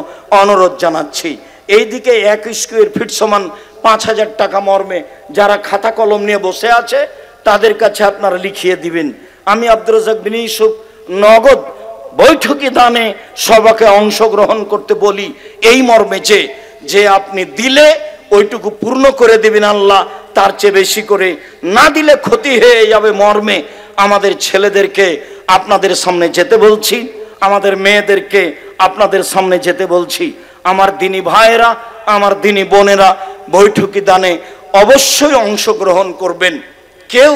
অনুরোধ জানাচ্ছি। এইদিকে 1 স্কয়ার ফিট সমান 5,000 টাকা মর্মে যারা খাতা কলম নিয়ে বসে আছে তাদের কাছে আপনারা লিখিয়ে দিবেন। আমি আব্দুর রাজ্জাক বিন ইউসুফ নগদ বৈঠকি দানে সবাইকে অংশগ্রহণ করতে বলি এই মর্মে যে আপনি দিলে ওইটুকু পূর্ণ করে দেবেন আল্লাহ, তার চেয়ে বেশি করে না দিলে ক্ষতি হয়ে যাবে মর্মে আমাদের ছেলেদেরকে আপনাদের সামনে যেতে বলছি, আমাদের মেয়েদেরকে আপনাদের সামনে যেতে বলছি। আমার দিনী ভাইয়েরা, আমার দিনী বোনেরা বৈঠকি দানে অবশ্যই অংশগ্রহণ করবেন। কেউ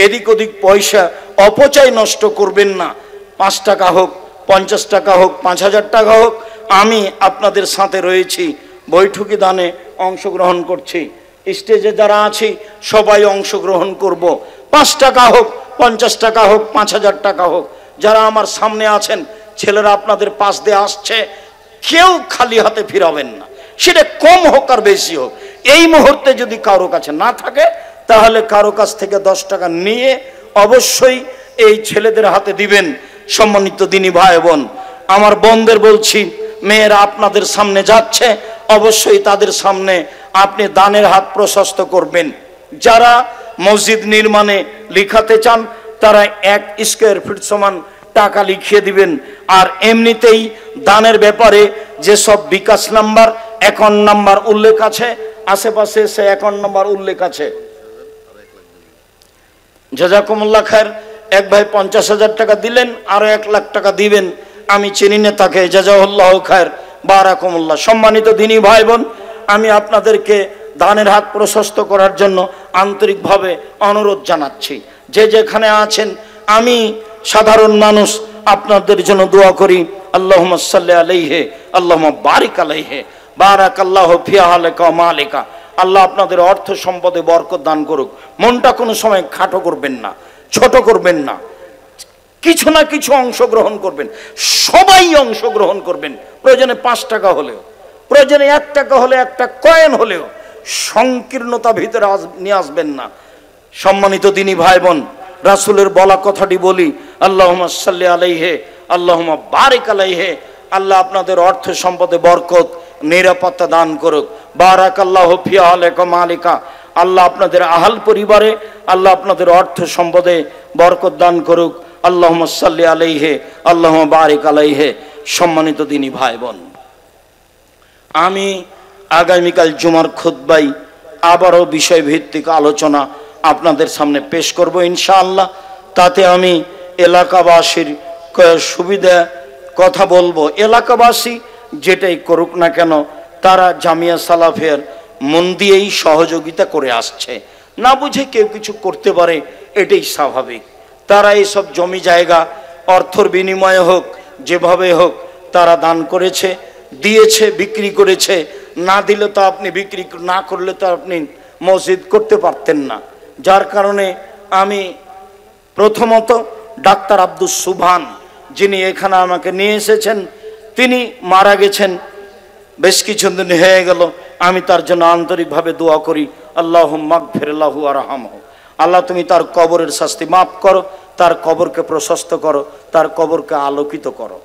এদিক ওদিক পয়সা অপচয় নষ্ট করবেন না। 5 টাকা হোক, 50 টাকা হোক, 5,000 টাকা হোক, আমি আপনাদের সাথে রয়েছি। বৈঠকি দানে অংশগ্রহণ করছি। স্টেজে যারা আছি সবাই অংশগ্রহণ করব। 5 টাকা হোক, 50 টাকা হোক, 5,000 টাকা হোক, যারা আমার সামনে আছেন, ছেলেরা আপনাদের পাশ দিয়ে আসছে, কেউ খালি হাতে ফিরাবেন না, সেটা কম হোক আর বেশি হোক। এই মুহূর্তে যদি কারো কাছে না থাকে তাহলে কারো কাছ থেকে 10 টাকা নিয়ে অবশ্যই এই ছেলেদের হাতে দিবেন। সম্মানিত দিনী ভাই বোন, আমার বোনদের বলছি, মেয়েরা আপনাদের সামনে যাচ্ছে, অবশ্যই তাদের সামনে আপনি দানের হাত প্রশস্ত করবেন। যারা মসজিদ নির্মাণে লিখাতে চান তারা 1 স্কয়ার ফিট সমান টাকা লিখিয়ে দিবেন। আর এমনিতেই দানের ব্যাপারে যেসব বিকাশ নাম্বার, অ্যাকাউন্ট নাম্বার উল্লেখ আছে, আশেপাশে সে অ্যাকাউন্ট নাম্বার উল্লেখ আছে। জাযাকুমুল্লাহ খায়ের। এক ভাই 50,000 টাকা দিলেন, আরো 1 লাখ টাকা দিবেন, আমি চিনি না তাকে, জাযাহুল্লাহ খায়ের, বারাকুমুল্লাহ। সম্মানিত দিনী ভাই বোন, আমি আপনাদেরকে দানের হাত প্রশস্ত করার জন্য আন্তরিকভাবে অনুরোধ জানাচ্ছি। যে যেখানে আছেন, আমি সাধারণ মানুষ, আপনাদের জন্য দোয়া করি। আল্লাহুম্মা সাল্লি আলাইহি, আল্লাহুম্মা বারিক আলাইহি, বারাকাল্লাহু ফি আহলিকা ওয়া মালিকা। আল্লাহ আপনাদের অর্থ সম্পদে বরকত দান করুক। মনটা কোনো সময় খাটো করবেন না, ছোট করবেন না, কিছু না কিছু অংশগ্রহণ করবেন, সবাই অংশগ্রহণ করবেন। প্রয়োজনে 5 টাকা হলেও, প্রয়োজনে 1 টাকা হলে, একটা কয়েন হলেও, সংকীর্ণতা ভিতরে নিয়ে আসবেন না। সম্মানিত দিনী ভাই বোন, রাসূলের বলা কথাটি বলি, আল্লাহুম্মা সাল্লি আলাইহি, আল্লাহুম্মা বারিক আলাইহি। আল্লাহ আপনাদের অর্থ সম্পদে বরকত, নিরাপত্তা দান করুক। বারাকাল্লাহু ফি আহলিকা মালিকা। আল্লাহ আপনাদের আহাল পরিবারে, আল্লাহ আপনাদের অর্থ সম্পদে বরকত দান করুক। আল্লাহুম্মা সাল্লি আলাইহি, আল্লাহুম্মা বারিক আলাইহি। সম্মানিত দিনী ভাই বোন, আমি আগামীকাল জুমার খুতবায় আবারও বিষয়ভিত্তিক আলোচনা আপনাদের সামনে পেশ করব ইনশাআল্লাহ। তাতে আমি এলাকাবাসীর সুবিধা কথা বলবো। এলাকাবাসী যেটাই করুক না কেন, তারা জামিয়া সালাফিয়ার মন দিয়েই সহযোগিতা করে আসছে। না বুঝে কেউ কিছু করতে পারে, এটাই স্বাভাবিক। তারা এইসব জমি জায়গা অর্থর বিনিময়ে হোক, যেভাবে হোক, তারা দান করেছে, দিয়েছে, বিক্রি করেছে। না দিলে তো আপনি, বিক্রি না করলে তো আপনি মসজিদ করতে পারতেন না। যার কারণে আমি প্রথমত ডাক্তার আব্দুস সুবহান, যিনি এখানে আমাকে নিয়ে এসেছেন, তিনি মারা গেছেন বেশ কিছুদিন হয়ে গেল। আমি তার জন্য আন্তরিকভাবে দোয়া করি, আল্লাহুম্মা গফিরলাহু ওয়ারহামহু। আল্লাহ তুমি তার কবরের শাস্তি মাফ করো, তার কবরকে প্রশস্ত করো, তার কবরকে আলোকিত করো।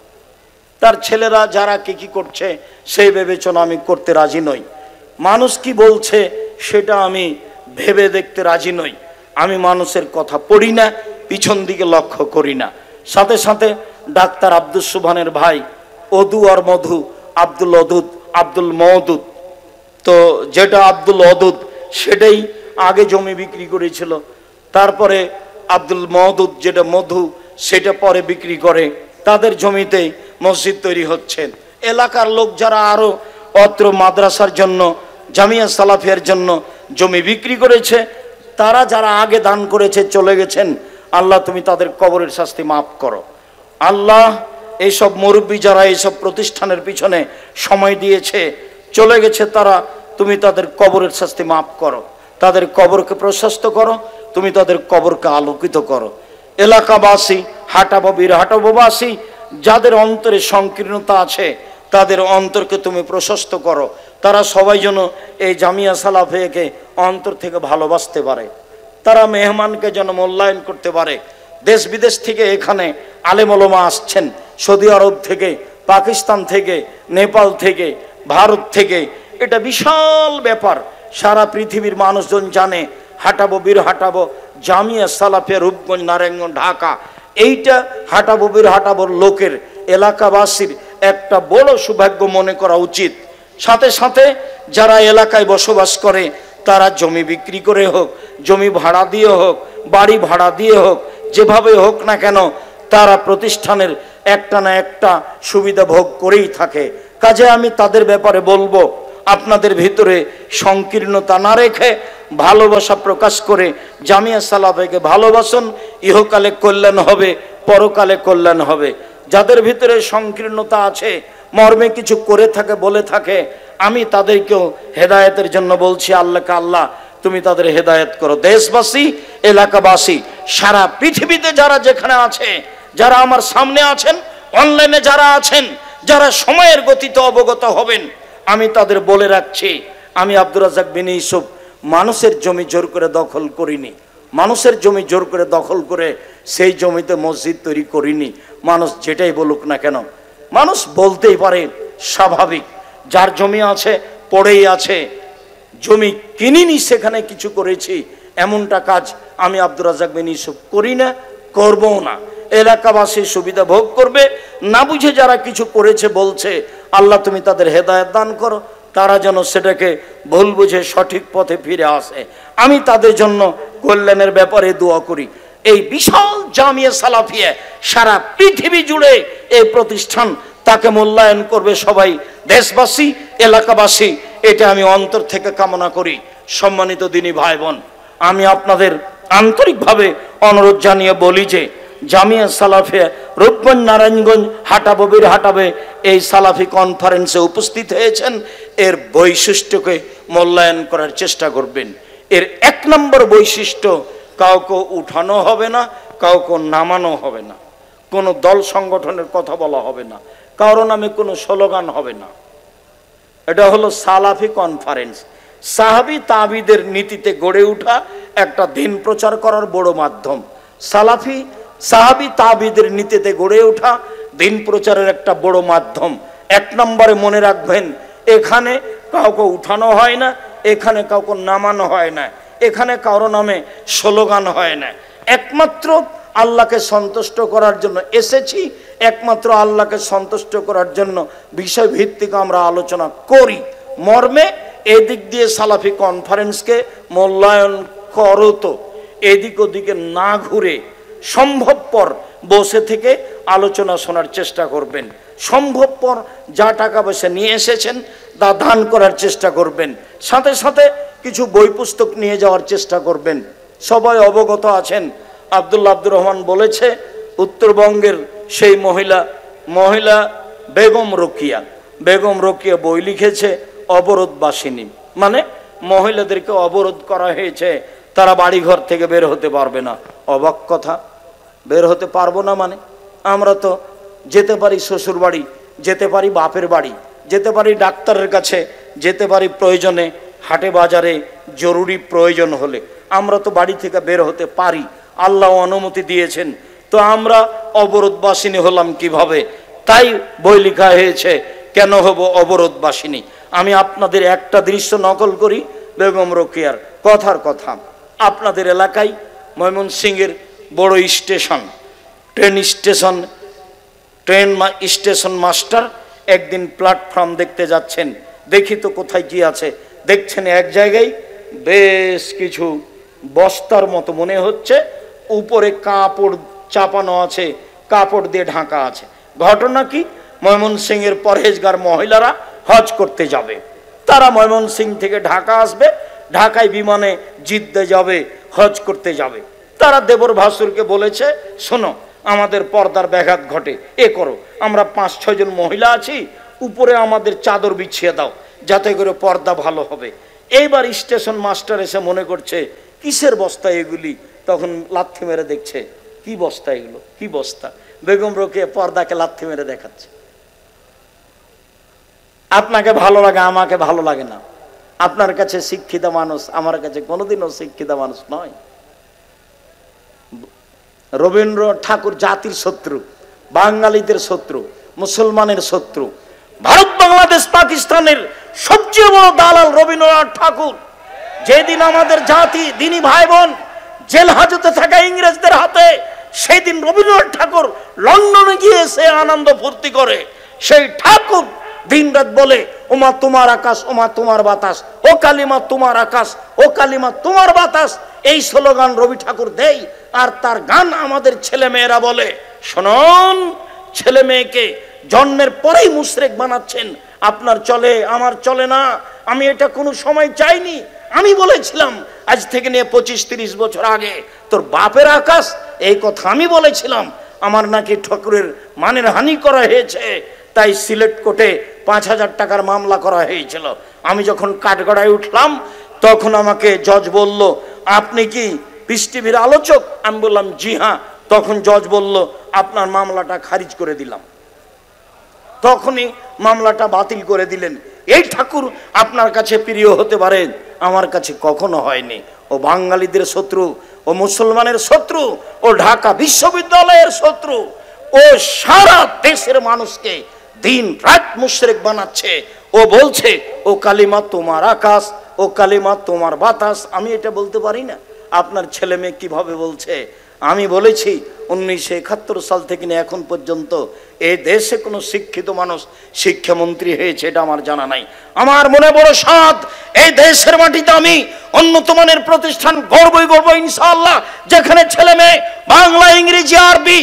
তার ছেলেরা যারা কি করছে সেই বিবেচনা আমি করতে রাজি নই। মানুষ কি বলছে সেটা আমি ভেবে দেখতে রাজি নই। আমি মানুষের কথা পড়ি না, পিছন দিকে লক্ষ্য করি না। সাথে সাথে ডাক্তার আব্দুস সুবহানের ভাই অদু আর মধু, আব্দুল মওদুদ, তো যেটা আব্দুল অদুদ সেটাই আগে জমি বিক্রি করেছিল, তারপরে আব্দুল মওদুদ যেটা মধু সেটা পরে বিক্রি করে, তাদের জমিতেই মসজিদ তৈরি হচ্ছে। এলাকার লোক যারা আরো অত্র মাদ্রাসার জন্য, জামিয়া সালাফিয়ার জন্য জমি বিক্রি করেছে, তারা যারা আগে দান করেছে চলে গেছেন, আল্লাহ তুমি তাদের কবরের শাস্তি মাফ করো। আল্লাহ এইসব মুরব্বী যারা এইসব প্রতিষ্ঠানের পিছনে সময় দিয়েছে চলে গেছে, তারা তুমি তাদের কবরের শাস্তি মাফ করো, তাদের কবরকে প্রশস্ত করো, তুমি তাদের কবরকে আলোকিত করো। এলাকাবাসী, হাটাবোবাসী যাদের অন্তরে সংকীর্ণতা আছে তাদের অন্তরকে তুমি প্রশস্ত করো, তারা সবাই যেন এই জামিয়া সালাফিয়াকে অন্তর থেকে ভালোবাসতে পারে, তারা মেহমানকে যেন মূল্যায়ন করতে পারে। দেশ বিদেশ থেকে এখানে আলেম ওলামা আসছেন, সৌদি আরব থেকে, পাকিস্তান থেকে, নেপাল থেকে, ভারত থেকে। এটা বিশাল ব্যাপার, সারা পৃথিবীর মানুষজন জানে হাটাবো জামিয়া সালাফিয়া রূপগঞ্জ, নারায়ণগঞ্জ, ঢাকা। এইটা হাটাবোর লোকের, এলাকাবাসীর একটা বড় সৌভাগ্য মনে করা উচিত। সাথে সাথে যারা এলাকায় বসবাস করে তারা জমি বিক্রি করে হোক, জমি ভাড়া দিয়ে হোক, বাড়ি ভাড়া দিয়ে হোক, যেভাবে হোক না কেন তারা প্রতিষ্ঠানের একটা না একটা সুবিধা ভোগ করেই থাকে। কাজে আমি তাদের ব্যাপারে বলবো, আপনাদের ভিতরে সংকীর্ণতা না রেখে ভালোবাসা প্রকাশ করে জামিয়া সালাফিয়াকে ভালোবাসুন, ইহকালে কল্যাণ হবে, পরকালে কল্যাণ হবে। যাদের ভিতরে সংকীর্ণতা আছে, মর্মে কিছু করে থাকে, বলে থাকে, আমি তাদেরকেও হেদায়েতের জন্য বলছি, আল্লাহকে আল্লাহ তুমি তাদের হেদায়েত করো। দেশবাসী, এলাকাবাসী, সারা পৃথিবীতে যারা যেখানে আছে, যারা আমার সামনে আছেন, অনলাইনে যারা আছেন, যারা সময়ের গতিতে অবগত হবেন, আমি তাদের বলে রাখছি, আমি আব্দুর রাজ্জাক বিন ইউসুফ মানুষের জমি জোর করে দখল করিনি, মানুষের জমি জোর করে দখল করে সেই জমিতে মসজিদ তৈরি করিনি। মানুষ যেটাই বলুক না কেন, মানুষ বলতেই পারে, স্বাভাবিক। যার জমি আছে পড়েই আছে, জমি কিনিনি সেখানে কিছু করেছি, এমনটা কাজ আমি আব্দুর রাজ্জাক বিন ইউসুফ করি না, করবও না। এলাকাবাসী সুবিধা ভোগ করবে, না বুঝে যারা কিছু করেছে বলছে, আল্লাহ তুমি তাদের হেদায়েত দান করো, তারা যেন সেটাকে ভুল বুঝে সঠিক পথে ফিরে আসে। আমি তাদের জন্য কল্যাণের ব্যাপারে দোয়া করি। এই বিশাল জামিয়া সালাফিয়া সারা পৃথিবী জুড়ে এই প্রতিষ্ঠান, তাকে মূল্যায়ন করবে সবাই, দেশবাসী, এলাকাবাসী। এটা আমি অন্তর থেকে কামনা করি। সম্মানিত দিনী ভাই বোন, আমি আপনাদের আন্তরিকভাবে অনুরোধ জানিয়ে বলি যে জামিয়া সালাফিয়া রূপগঞ্জ, নারায়ণগঞ্জ, হাটাবে এই সালাফি কনফারেন্সে উপস্থিত হয়েছেন, এর বৈশিষ্ট্যকে মূল্যায়ন করার চেষ্টা করবেন। এর এক নম্বর বৈশিষ্ট্য, কাউকে উঠানো হবে না, কাউকে নামানো হবে না, কোনো দল সংগঠনের কথা বলা হবে না, কারো নামে কোনো স্লোগান হবে না। এটা হলো সালাফি কনফারেন্স। সাহাবী তাবিদের নীতিতে গড়ে ওঠা একটা দিন প্রচার করার বড় মাধ্যম। সাহাবী তাবিদের নীতিতে গড়ে ওঠা দিন প্রচারের একটা বড় মাধ্যম। এক নম্বরে মনে রাখবেন, এখানে কাউকে উঠানো হয় না, এখানে কাউকে নামানো হয় না, এখানে কারো নামে স্লোগান হয় না। একমাত্র আল্লাহকে সন্তুষ্ট করার জন্য এসেছি, একমাত্র আল্লাহকে সন্তুষ্ট করার জন্য বিষয় ভিত্তিক আমরা আলোচনা করি মর্মে এদিক দিয়ে সালাফি কনফারেন্সকে মূল্যায়ন করো। তো এদিক ওদিকে না ঘুরে সম্ভবপর বসে থেকে আলোচনা শোনার চেষ্টা করবেন। সম্ভবপর যা টাকা পয়সা নিয়ে এসেছেন তা দান করার চেষ্টা করবেন। সাথে সাথে কিছু বই পুস্তক নিয়ে যাওয়ার চেষ্টা করবেন। সবাই অবগত আছেন, আব্দুর রহমান বলেছে, উত্তরবঙ্গের সেই মহিলা বেগম রোকিয়া বই লিখেছে, অবরোধবাসিনী, মানে মহিলাদেরকে অবরোধ করা হয়েছে, তারা বাড়িঘর থেকে বের হতে পারবে না। অবাক কথা, বের হতে পারবো না মানে? আমরা তো যেতে পারি শ্বশুর বাড়ি, যেতে পারি বাপের বাড়ি, যেতে পারি ডাক্তারের কাছে, যেতে পারি প্রয়োজনে হাটে বাজারে, জরুরি প্রয়োজন হলে আমরা তো বাড়ি থেকে বের হতে পারি, আল্লাহ অনুমতি দিয়েছেন। তো আমরা অবরোধবাসিনী হলাম কিভাবে? তাই বই লেখা হয়েছে কেন হব অবরোধবাসিনী। আমি আপনাদের একটা দৃশ্য নকল করি বেগম রোকেয়ার, কথার কথা। আপনাদের এলাকায় ময়মনসিংহের বড় স্টেশন, ট্রেন স্টেশন মাস্টার একদিন প্ল্যাটফর্ম দেখতে যাচ্ছেন। দেখি তো কোথায় কি আছে, দেখছেন এক জায়গায় বেশ কিছু বস্তার মতো মনে হচ্ছে, উপরে কাপড় চাপানো আছে, কাপড় দিয়ে ঢাকা আছে। ঘটনা কি? ময়মনসিংহের পরহেজগার মহিলারা হজ করতে যাবে। তারা ময়মনসিংহ থেকে ঢাকা আসবে, ঢাকায় বিমানে জিদ্দে যাবে, হজ করতে যাবে। তারা দেবর ভাসুরকে বলেছে, শোনো আমাদের পর্দার ব্যাঘাত ঘটে, এ করো, আমরা 5-6 জন মহিলা আছি, উপরে আমাদের চাদর বিছিয়ে দাও, যাতে করে পর্দা ভালো হবে। এইবার স্টেশন মাস্টার এসে মনে করছে কিসের বস্তা এগুলি, তখন লাথি মেরে দেখছে কি বস্তা এগুলো, কি বস্তা। বেগম রোকেয়া পর্দাকে লাথি মেরে দেখাচ্ছে। আপনাকে ভালো লাগে, আমাকে ভালো লাগে না। আপনার কাছে শিক্ষিত মানুষ, আমার কাছে কোনোদিনও শিক্ষিত মানুষ নয়। রবীন্দ্র ঠাকুর জাতির শত্রু, বাঙালিদের শত্রু, মুসলমানের শত্রু। ভারত বাংলাদেশ পাকিস্তানের সবচেয়ে বড় দালাল রবীন্দ্রনাথ ঠাকুর। যেদিন আমাদের জাতি দিনী ভাই বোন জেল হাজতে থাকা ইংরেজদের হাতে, সেই দিন রবীন্দ্রনাথ ঠাকুর লন্ডনে গিয়ে সে আনন্দ ফুর্তি করে। সেই ঠাকুর দিন রাত বলে ওমা তোমার আকাশ, ওমা তোমার বাতাস, ও কালিমা তোমার আকাশ, ও কালিমা তোমার বাতাস, এই স্লোগান রবি ঠাকুর দেয়। আর তার গান আমাদের ছেলে মেয়েরা বলে। শুনুন, ছেলে মেয়েকে জন্মের পরেই মুশরিক বানাচ্ছেন। আপনার চলে, আমার চলে না। আমি এটা কোনো সময় চাইনি। আমি বলেছিলাম আজ থেকে নিয়ে 25-30 বছর আগে, তোর বাপের আকাশ, এই কথা আমি বলেছিলাম। আমার নাকি ঠাকুরের মানের হানি করা হয়েছে, তাই সিলেট কোর্টে 5,000 টাকার মামলা করা হয়েছিল। আমি যখন কাঠগড়ায় উঠলাম তখন আমাকে জজ বলল, আপনি কি পিস টিভির আলোচক? আমি বললাম জি হ্যাঁ। তখন জজ বলল, আপনার মামলাটা খারিজ করে দিলাম। তখনই মামলাটা বাতিল করে দিলেন। এই ঠাকুর আপনার কাছে প্রিয় হতে পারে, আমার কাছে কখনো হয়নি। ও বাঙালিদের শত্রু, ও মুসলমানের শত্রু, ও ঢাকা বিশ্ববিদ্যালয়ের শত্রু, ও সারা দেশের মানুষকে দিন রাত মুশরিক বানাচ্ছে। ও বলছে ও কালিমা তোমার আকাশ, ও কালিমা তোমার বাতাস। আমি এটা বলতে পারি না। আপনার ছেলে মেয়ে কিভাবে বলছে? আমি বলেছি 1971 সাল থেকে নিয়ে এখন পর্যন্ত এই দেশে কোনো শিক্ষিত মানুষ শিক্ষামন্ত্রী হয়েছে এটা আমার জানা নাই। আমার মনে বড় সাধ, এই দেশের মাটিতে আমি উন্নত মানের প্রতিষ্ঠান গড়বই গড়ব ইনশাআল্লাহ, যেখানে ছেলে মেয়ে বাংলা, ইংরেজি, আরবি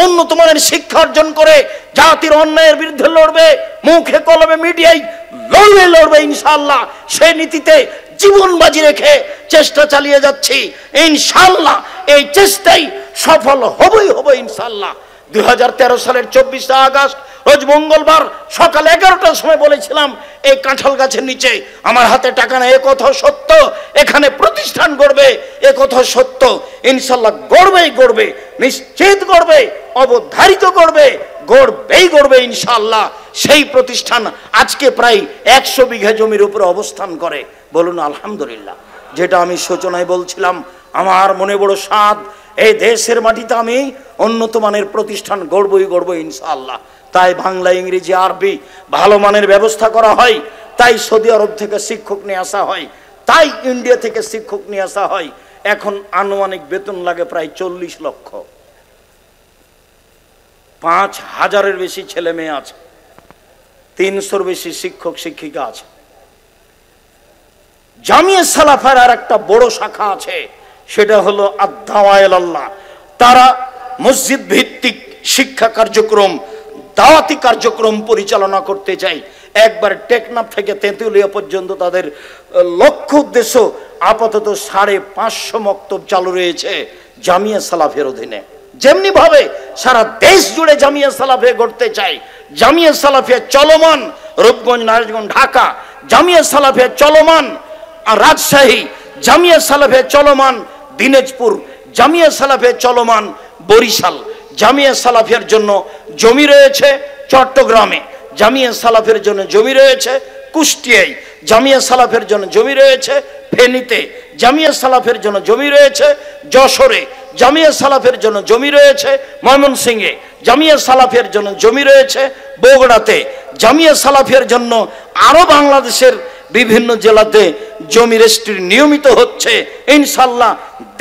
উন্নত মানের শিক্ষা অর্জন করে জাতির অন্যায়ের বিরুদ্ধে লড়বে, মুখে কলমে মিডিয়ায় লড়বে ইনশাআল্লাহ। সেই নীতিতে জীবন বাজি রেখে চেষ্টা চালিয়ে যাচ্ছি ইনশাআল্লাহ। এই চেষ্টাই সফল হবই ইনশাআল্লাহ। 2013 সালের 24 আগস্ট রোজ মঙ্গলবার সকাল 11টার সময় বলেছিলাম এই কাঁঠাল গাছের নিচে আমার হাতে টাকা নেই, এ কথা সত্য। এখানে প্রতিষ্ঠান গড়বে, এ কথা সত্য। ইনশাআল্লাহ গড়বে, নিশ্চিত গড়বে, অবধারিত গড়বে ইনশাআল্লাহ। সেই প্রতিষ্ঠান আজকে প্রায় 100 বিঘা জমির উপরে অবস্থান করে। বলুন আলহামদুলিল্লাহ। যেটা আমি সূচনায় বলছিলাম, আমার মনে বড় সাধ, এই দেশের মাটিতে আমি উন্নত মানের প্রতিষ্ঠান গড়বই ইনশাআল্লাহ। তাই বাংলা, ইংরেজি, আরবি ভালো মানের ব্যবস্থা করা হয়। তাই সৌদি আরব থেকে শিক্ষক নিয়ে আসা হয়, তাই ইন্ডিয়া থেকে শিক্ষক নিয়ে আসা হয়। এখন আনুমানিক বেতন লাগে প্রায় 40 লক্ষ। 5,000-এর বেশি ছেলে মেয়ে আছে, 300-র বেশি শিক্ষক শিক্ষিকা আছে। জামিয়া সালাফের আর একটা বড় শাখা আছে, সেটা হলো আদ-দাওয়া ইলাল্লাহ। তারা মসজিদ ভিত্তিক শিক্ষা কার্যক্রম, দাওয়াতি কার্যক্রম পরিচালনা করতে চায়। একবার টেকনাফ থেকে তেঁতুলিয়া পর্যন্ত তাদের লক্ষ্য উদ্দেশ্য। আপাতত 550 মক্তব চালু রয়েছে জামিয়া সালাফের অধীনে। যেমনি ভাবে সারা দেশ জুড়ে জামিয়া সালাফে গড়তে চাই। জামিয়া সালাফিয়া চলমান রূপগঞ্জ, নারায়ণগঞ্জ, ঢাকা জামিয়া সালাফিয়া চলমান, আর রাজশাহী জামিয়া সালাফিয়া চলমান, দিনাজপুর জামিয়া সালাফিয়া চলমান, বরিশাল জামিয়া সালাফিয়ার জন্য জমি রয়েছে, চট্টগ্রামে জামিয়া সালাফের জন্য জমি রয়েছে, কুষ্টিয়ায় জামিয়া সালাফের জন্য জমি রয়েছে, ফেনীতে জামিয়া সালাফের জন্য জমি রয়েছে, যশোরে জামিয়া সালাফের জন্য জমি রয়েছে, ময়মনসিংহে জামিয়া সালাফের জন্য জমি রয়েছে, বগুড়াতে জামিয়া সালাফের জন্য, আরো বাংলাদেশের বিভিন্ন জেলাতে জমি রেজিস্ট্রি নিয়মিত হচ্ছে ইনশাআল্লাহ।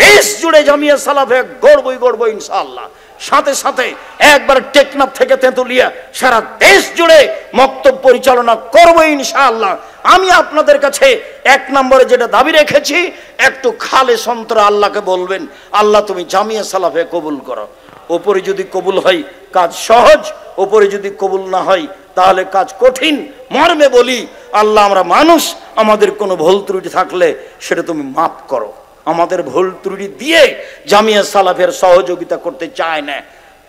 দেশ জুড়ে জামিয়া সালাফে গড়বই ইনশাআল্লাহ। সাথে সাথে একবার টেকনাফ থেকে তেঁতুলিয়া সারা দেশ জুড়ে মক্তব পরিচালনা করব ইনশাআল্লাহ। আমি আপনাদের কাছে এক নম্বরে যেটা দাবি রেখেছি, একটু খালেস অন্তরে আল্লাহকে বলবেন, আল্লাহ তুমি জামিয়া সালাফে কবুল করো। ওপরে যদি কবুল হয় কাজ সহজ, ওপরে যদি কবুল না হয় তাহলে কাজ কঠিন। মর্মে বলি, আল্লাহ আমরা মানুষ, আমাদের কোনো ভুল ত্রুটি থাকলে সেটা তুমি মাফ করো। আমাদের ভুল ত্রুটি দিয়ে জামিয়া সালাফের সহযোগিতা করতে চায় না,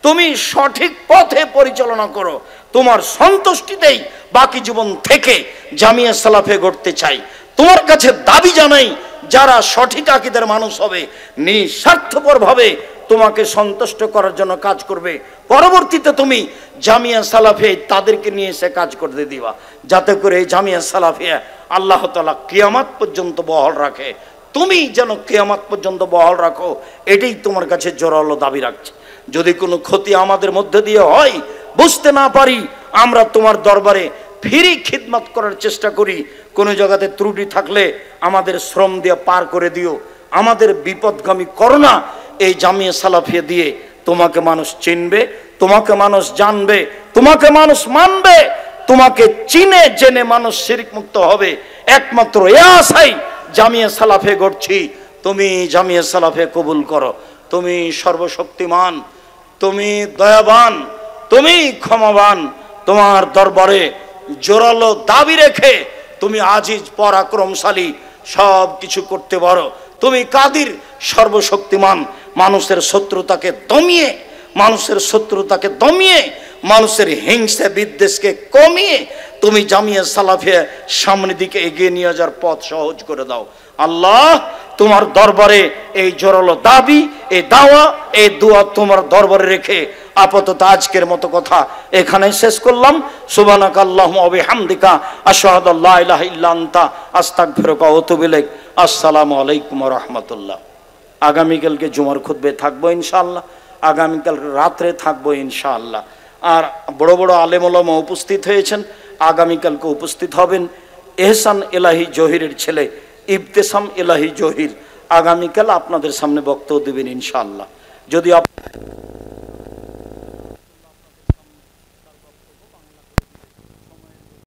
তুমি সঠিক পথে পরিচালনা করো। তোমার সন্তুষ্টিতেই বাকি জীবন থেকে জামিয়া সালাফে গড়তে চাই। তোমার কাছে দাবি জানাই, যারা সঠিক আকীদার মানুষ হবে, নিঃস্বার্থপর ভাবে তোমাকে সন্তুষ্ট করার জন্য কাজ করবে, পরবর্তীতে তুমি জামিয়া সালাফে তাদেরকে নিয়ে এসে কাজ করতে দিবা, যাতে করে এই জামিয়া সালাফিয়া আল্লাহ তাআলা কিয়ামত পর্যন্ত বহাল রাখে। তুমি যেন কিয়ামত পর্যন্ত বহাল রাখো, এটাই তোমার কাছে জোরালো দাবি রাখছে। যদি কোনো ক্ষতি আমাদের মধ্যে দিয়ে হয়, বুঝতে না পারি, আমরা তোমার দরবারে ফ্রি খিদমত করার চেষ্টা করি। কোনো জায়গাতে ত্রুটি থাকলে আমাদের শ্রম দিয়ে পার করে দিও, আমাদের বিপদগামী করো না। এই জামিয়া সালাফিয়া দিয়ে তোমাকে মানুষ চিনবে, তোমাকে মানুষ জানবে, তোমাকে মানুষ মানবে, তোমাকে চিনে জেনে মানুষ শিরক মুক্ত হবে। একমাত্র এ আশাই জামিয়া সালাফে গড়ছি। তুমি জামিয়া সালাফে কবুল করো। তুমি সর্বশক্তিমান, তুমি দয়াবান, তুমি ক্ষমাবান। তোমার দরবারে জোরালো দাবি রেখে তুমি আজিজ পরাক্রমশালী, সব কিছু করতে পারো। তুমি কাদির, সর্বশক্তিমান। মানুষের শত্রুতাকে দমিয়ে, মানুষের শত্রুতাকে দমিয়ে, মানুষের হিংসা বিদ্বেষকে কমিয়ে তুমি জামিয়া সালাফিয়া সামনের দিকে এগিয়ে নিয়ে যাওয়ার পথ সহজ করে দাও। আল্লাহ, তোমার দরবারে এই জোরালো দাবি, এই দাওয়া, এই দোয়া তোমার দরবারে রেখে আপাতত আজকের মতো কথা এখানে শেষ করলাম। সুবহানাকা আল্লাহুম্মা ওয়া বিহামদিকা আশহাদু আল্লা ইলাহা ইল্লা আনতা আস্তাগফিরুকা ওয়া আতুবু ইলাইক। আসসালামু আলাইকুম ওয়া রাহমাতুল্লাহ। আগামীকালকে জুমার খুতবে থাকবো ইনশাআল্লাহ, আগামীকাল রাত্রে থাকবো ইনশাআল্লাহ। আর বড় বড় আলেম ওলামা উপস্থিত হয়েছেন, আগামীকালকে উপস্থিত হবেন। এহসান এলাহি জহিরের ছেলে ইবতেসাম এলাহি জহির আগামীকাল আপনাদের সামনে বক্তব্য দেবেন ইনশাআল্লাহ। যদি